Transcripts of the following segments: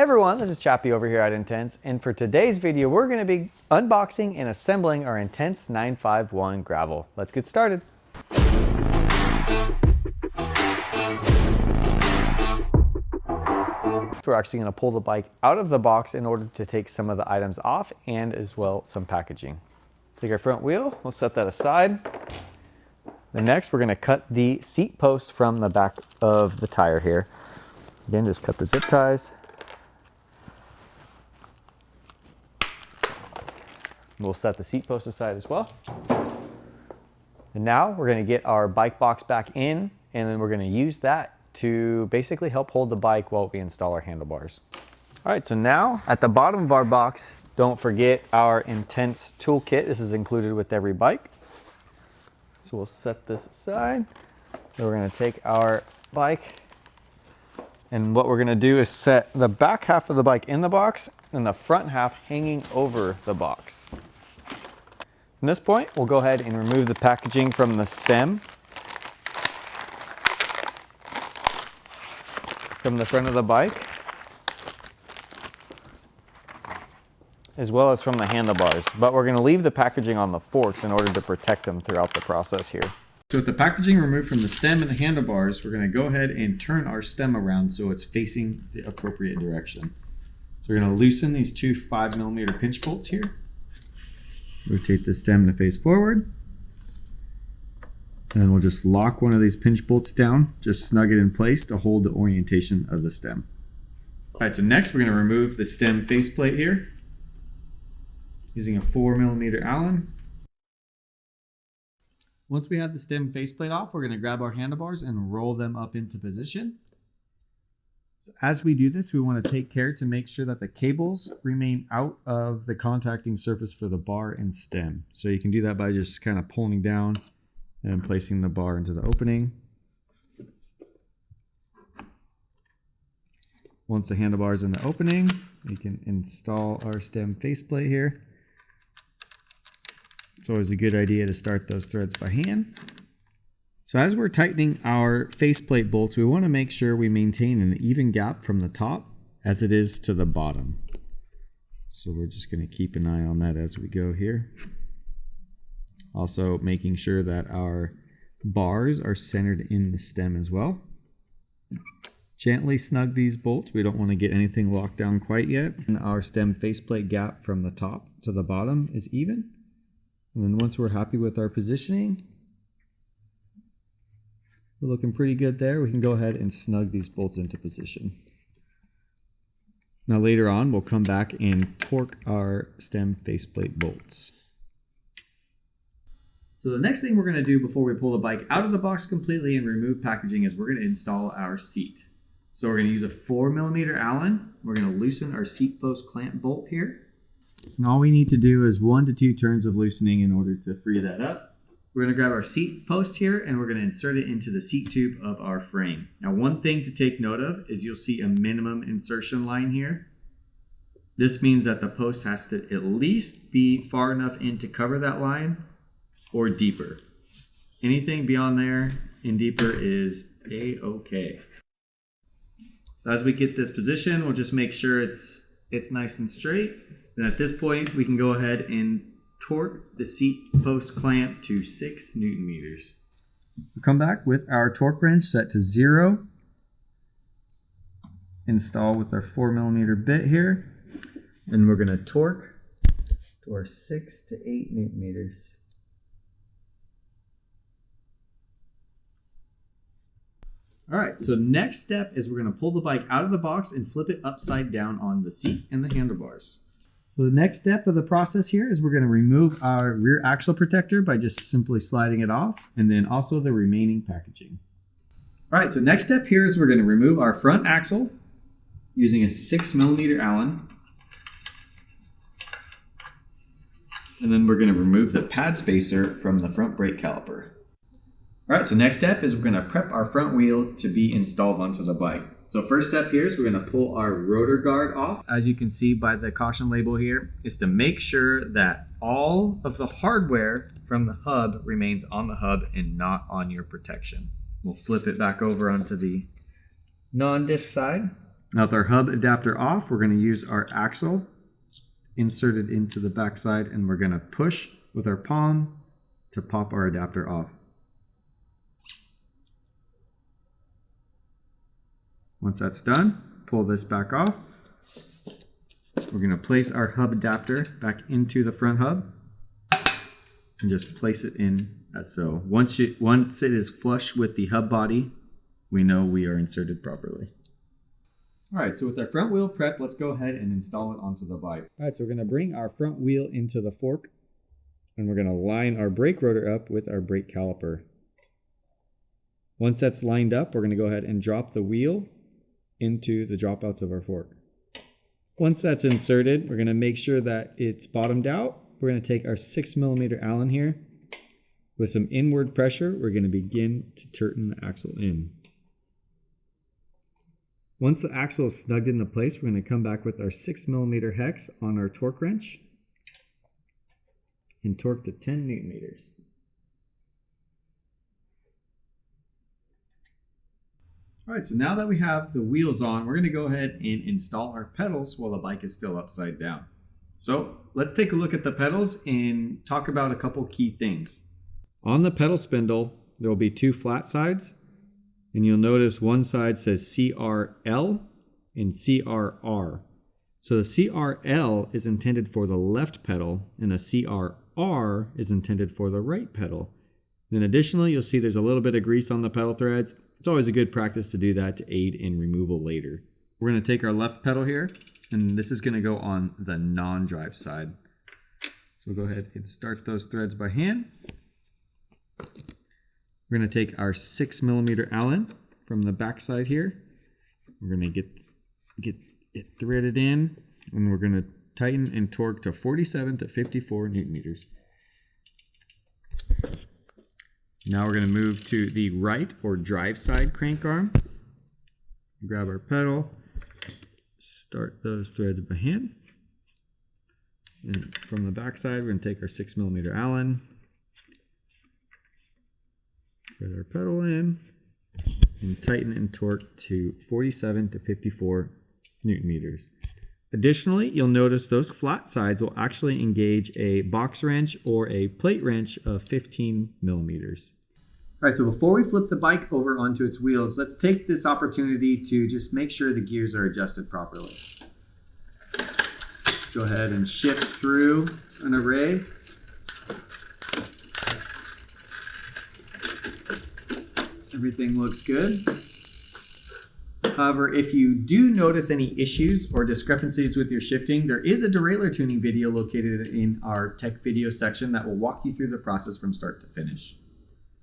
Hey everyone, this is Chappie over here at Intense, and for today's video we're going to be unboxing and assembling our Intense 951 gravel. Let's get started. We're actually going to pull the bike out of the box in order to take some of the items off and as well some packaging. Take our front wheel, we'll set that aside. Then next we're going to cut the seat post from the back of the tire here. Again, just cut the zip ties. We'll set the seat post aside as well. And now we're going to get our bike box back in, and then we're going to use that to basically help hold the bike while we install our handlebars. All right, so now at the bottom of our box, don't forget our Intense toolkit. This is included with every bike. So we'll set this aside. Then we're going to take our bike, and what we're going to do is set the back half of the bike in the box and the front half hanging over the box. From this point, we'll go ahead and remove the packaging from the stem from the front of the bike, as well as from the handlebars. But we're going to leave the packaging on the forks in order to protect them throughout the process here. So with the packaging removed from the stem and the handlebars, we're going to go ahead and turn our stem around so it's facing the appropriate direction. So we're going to loosen these two 5mm pinch bolts here. Rotate the stem to face forward. And then we'll just lock one of these pinch bolts down, just snug it in place to hold the orientation of the stem. All right, so next we're going to remove the stem faceplate here using a 4mm Allen. Once we have the stem faceplate off, we're going to grab our handlebars and roll them up into position. So as we do this, we want to take care to make sure that the cables remain out of the contacting surface for the bar and stem. So you can do that by just kind of pulling down and placing the bar into the opening. Once the handlebar is in the opening, we can install our stem faceplate here. It's always a good idea to start those threads by hand. So as we're tightening our faceplate bolts, we want to make sure we maintain an even gap from the top as it is to the bottom. So we're just going to keep an eye on that as we go here. Also making sure that our bars are centered in the stem as well. Gently snug these bolts. We don't want to get anything locked down quite yet. And our stem faceplate gap from the top to the bottom is even. And then once we're happy with our positioning, we're looking pretty good there, we can go ahead and snug these bolts into position. Now later on, we'll come back and torque our stem faceplate bolts. So the next thing we're going to do before we pull the bike out of the box completely and remove packaging is we're going to install our seat. So we're going to use a 4mm Allen. We're going to loosen our seat post clamp bolt here. And all we need to do is 1 to 2 turns of loosening in order to free that up. We're going to grab our seat post here and we're going to insert it into the seat tube of our frame. Now, one thing to take note of is you'll see a minimum insertion line here. This means that the post has to at least be far enough in to cover that line or deeper. Anything beyond there and deeper is A-okay. So as we get this position, we'll just make sure it's nice and straight. And at this point, we can go ahead and torque the seat post clamp to 6 Newton meters. We'll come back with our torque wrench set to 0. Install with our 4mm bit here. And we're going to torque to our 6 to 8 Newton meters. All right, so next step is we're going to pull the bike out of the box and flip it upside down on the seat and the handlebars. So the next step of the process here is we're going to remove our rear axle protector by just simply sliding it off, and then also the remaining packaging. All right, so next step here is we're going to remove our front axle using a 6mm Allen. And then we're going to remove the pad spacer from the front brake caliper. All right, so next step is we're going to prep our front wheel to be installed onto the bike. So first step here is we're going to pull our rotor guard off. As you can see by the caution label here, is to make sure that all of the hardware from the hub remains on the hub and not on your protection. We'll flip it back over onto the non-disc side. Now with our hub adapter off, we're going to use our axle inserted into the backside, and we're going to push with our palm to pop our adapter off. Once that's done, pull this back off. We're going to place our hub adapter back into the front hub and just place it in as so. Once it is flush with the hub body, we know we are inserted properly. All right, so with our front wheel prep, let's go ahead and install it onto the bike. All right, so we're going to bring our front wheel into the fork, and we're going to line our brake rotor up with our brake caliper. Once that's lined up, we're going to go ahead and drop the wheel into the dropouts of our fork. Once that's inserted, we're going to make sure that it's bottomed out. We're going to take our 6mm Allen here. With some inward pressure, we're going to begin to turn the axle in. Once the axle is snugged into place, we're going to come back with our 6mm hex on our torque wrench and torque to 10 Newton meters. All right, so now that we have the wheels on, we're going to go ahead and install our pedals while the bike is still upside down. So let's take a look at the pedals and talk about a couple key things. On the pedal spindle, there will be two flat sides. And you'll notice one side says CRL and CRR. So the CRL is intended for the left pedal and the CRR is intended for the right pedal. Then additionally, you'll see there's a little bit of grease on the pedal threads. It's always a good practice to do that to aid in removal later. We're going to take our left pedal here, and this is going to go on the non-drive side. So we'll go ahead and start those threads by hand. We're going to take our 6mm Allen from the back side here. We're going to get it threaded in, and we're going to tighten and torque to 47 to 54 Newton meters. Now we're going to move to the right or drive side crank arm. Grab our pedal, start those threads by hand. And from the back side, we're going to take our 6mm Allen, thread our pedal in, and tighten and torque to 47 to 54 Newton meters. Additionally, you'll notice those flat sides will actually engage a box wrench or a plate wrench of 15mm. All right, so before we flip the bike over onto its wheels, let's take this opportunity to just make sure the gears are adjusted properly. Go ahead and shift through an array. Everything looks good. However, if you do notice any issues or discrepancies with your shifting, there is a derailleur tuning video located in our tech video section that will walk you through the process from start to finish.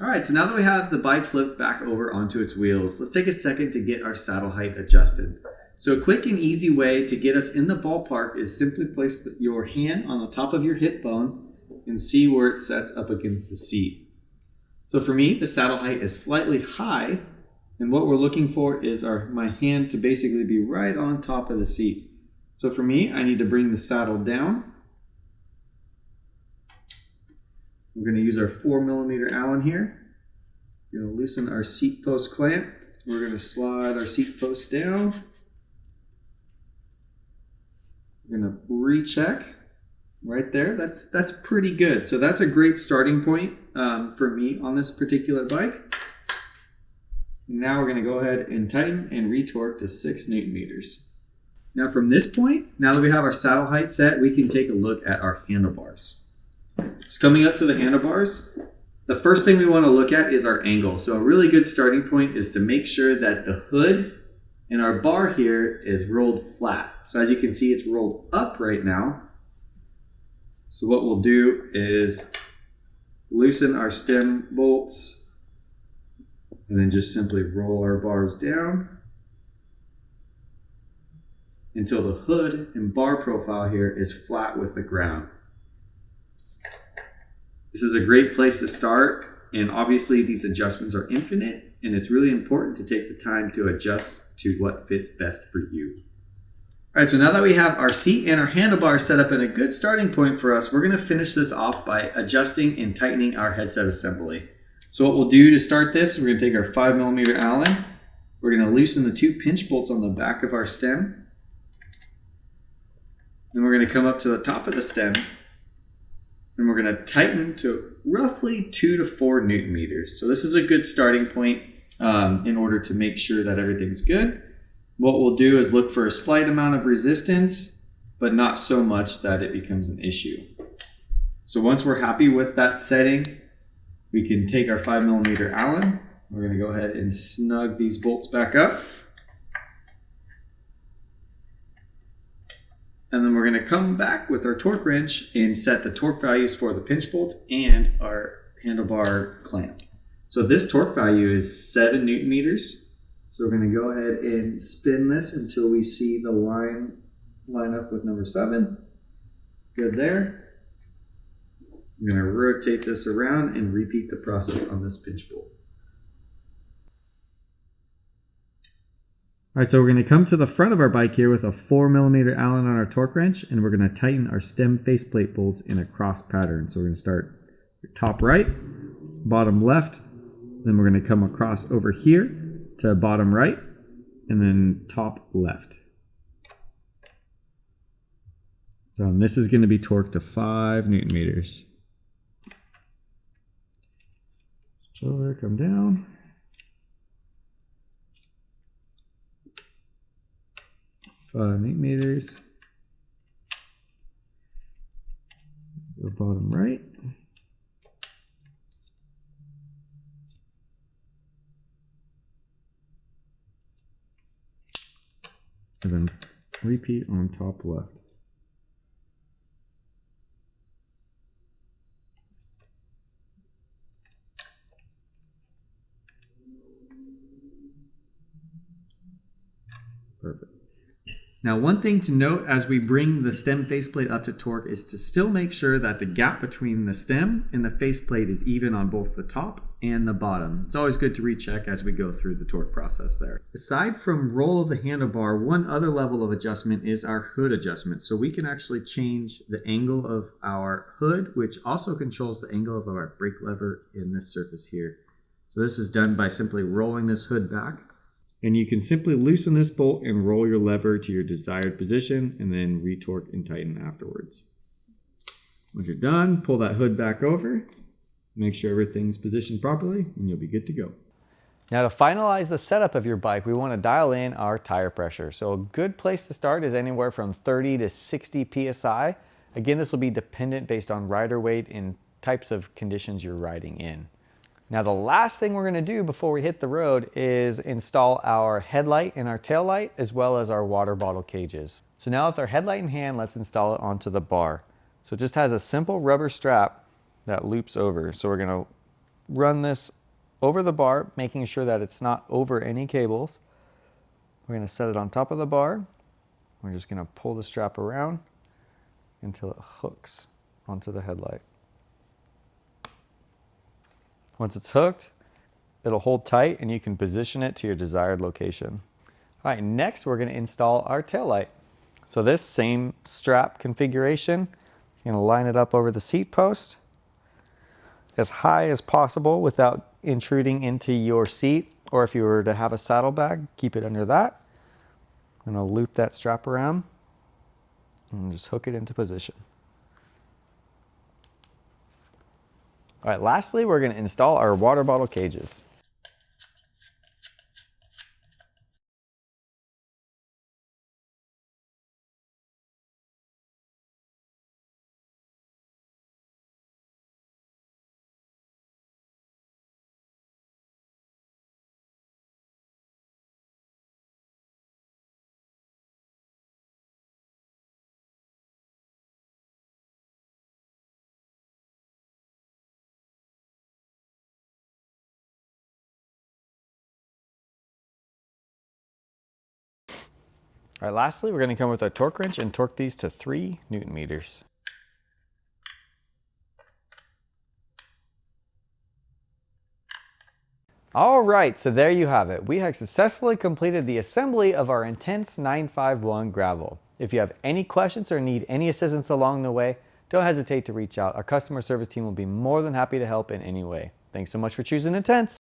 All right, so now that we have the bike flipped back over onto its wheels, let's take a second to get our saddle height adjusted. So a quick and easy way to get us in the ballpark is simply place your hand on the top of your hip bone and see where it sets up against the seat. So for me, the saddle height is slightly high, and what we're looking for is my hand to basically be right on top of the seat. So for me, I need to bring the saddle down. We're going to use our 4mm Allen here. We're going to loosen our seat post clamp. We're going to slide our seat post down. We're going to recheck right there. That's pretty good. So that's a great starting point for me on this particular bike. Now we're going to go ahead and tighten and retorque to 6 Newton meters. Now from this point, now that we have our saddle height set, we can take a look at our handlebars. So coming up to the handlebars, the first thing we want to look at is our angle. So a really good starting point is to make sure that the hood and our bar here is rolled flat. So as you can see, it's rolled up right now. So what we'll do is loosen our stem bolts and then just simply roll our bars down until the hood and bar profile here is flat with the ground. This is a great place to start, and obviously these adjustments are infinite, and it's really important to take the time to adjust to what fits best for you. All right, so now that we have our seat and our handlebars set up in a good starting point for us, we're going to finish this off by adjusting and tightening our headset assembly. So what we'll do to start this, we're going to take our 5mm Allen, We're going to loosen the 2 pinch bolts on the back of our stem. Then we're going to come up to the top of the stem, and we're going to tighten to roughly 2 to 4 Newton meters. So this is a good starting point in order to make sure that everything's good. What we'll do is look for a slight amount of resistance, but not so much that it becomes an issue. So once we're happy with that setting, we can take our 5mm Allen. We're going to go ahead and snug these bolts back up. And then we're going to come back with our torque wrench and set the torque values for the pinch bolts and our handlebar clamp. So this torque value is 7 Newton meters. So we're going to go ahead and spin this until we see the line up with number 7. Good there. I'm going to rotate this around and repeat the process on this pinch bolt. All right, so we're going to come to the front of our bike here with a 4mm Allen on our torque wrench, and we're going to tighten our stem faceplate bolts in a cross pattern. So we're going to start top right, bottom left, then we're going to come across over here to bottom right, and then top left. So this is going to be torqued to 5 Newton meters. Over, come down. 5 Newton meters. Go bottom right. And then repeat on top left. Perfect. Now, one thing to note as we bring the stem faceplate up to torque is to still make sure that the gap between the stem and the faceplate is even on both the top and the bottom. It's always good to recheck as we go through the torque process there. Aside from roll of the handlebar, one other level of adjustment is our hood adjustment. So we can actually change the angle of our hood, which also controls the angle of our brake lever in this surface here. So this is done by simply rolling this hood back. And you can simply loosen this bolt and roll your lever to your desired position and then retorque and tighten afterwards. Once you're done, pull that hood back over, make sure everything's positioned properly, and you'll be good to go. Now to finalize the setup of your bike, we want to dial in our tire pressure. So a good place to start is anywhere from 30 to 60 PSI. Again, this will be dependent based on rider weight and types of conditions you're riding in. Now the last thing we're going to do before we hit the road is install our headlight and our tail light as well as our water bottle cages. So now with our headlight in hand, let's install it onto the bar. So it just has a simple rubber strap that loops over. So we're going to run this over the bar, making sure that it's not over any cables. We're going to set it on top of the bar. We're just going to pull the strap around until it hooks onto the headlight. Once it's hooked, it'll hold tight and you can position it to your desired location. All right, next we're going to install our tail light. So this same strap configuration, you're going to line it up over the seat post as high as possible without intruding into your seat, or if you were to have a saddlebag, keep it under that. I'm going to loop that strap around and just hook it into position. All right, lastly, we're going to install our water bottle cages. All right, lastly, we're going to come with our torque wrench and torque these to 3 Newton meters. All right, so there you have it. We have successfully completed the assembly of our Intense 951 gravel. If you have any questions or need any assistance along the way, don't hesitate to reach out. Our customer service team will be more than happy to help in any way. Thanks so much for choosing Intense.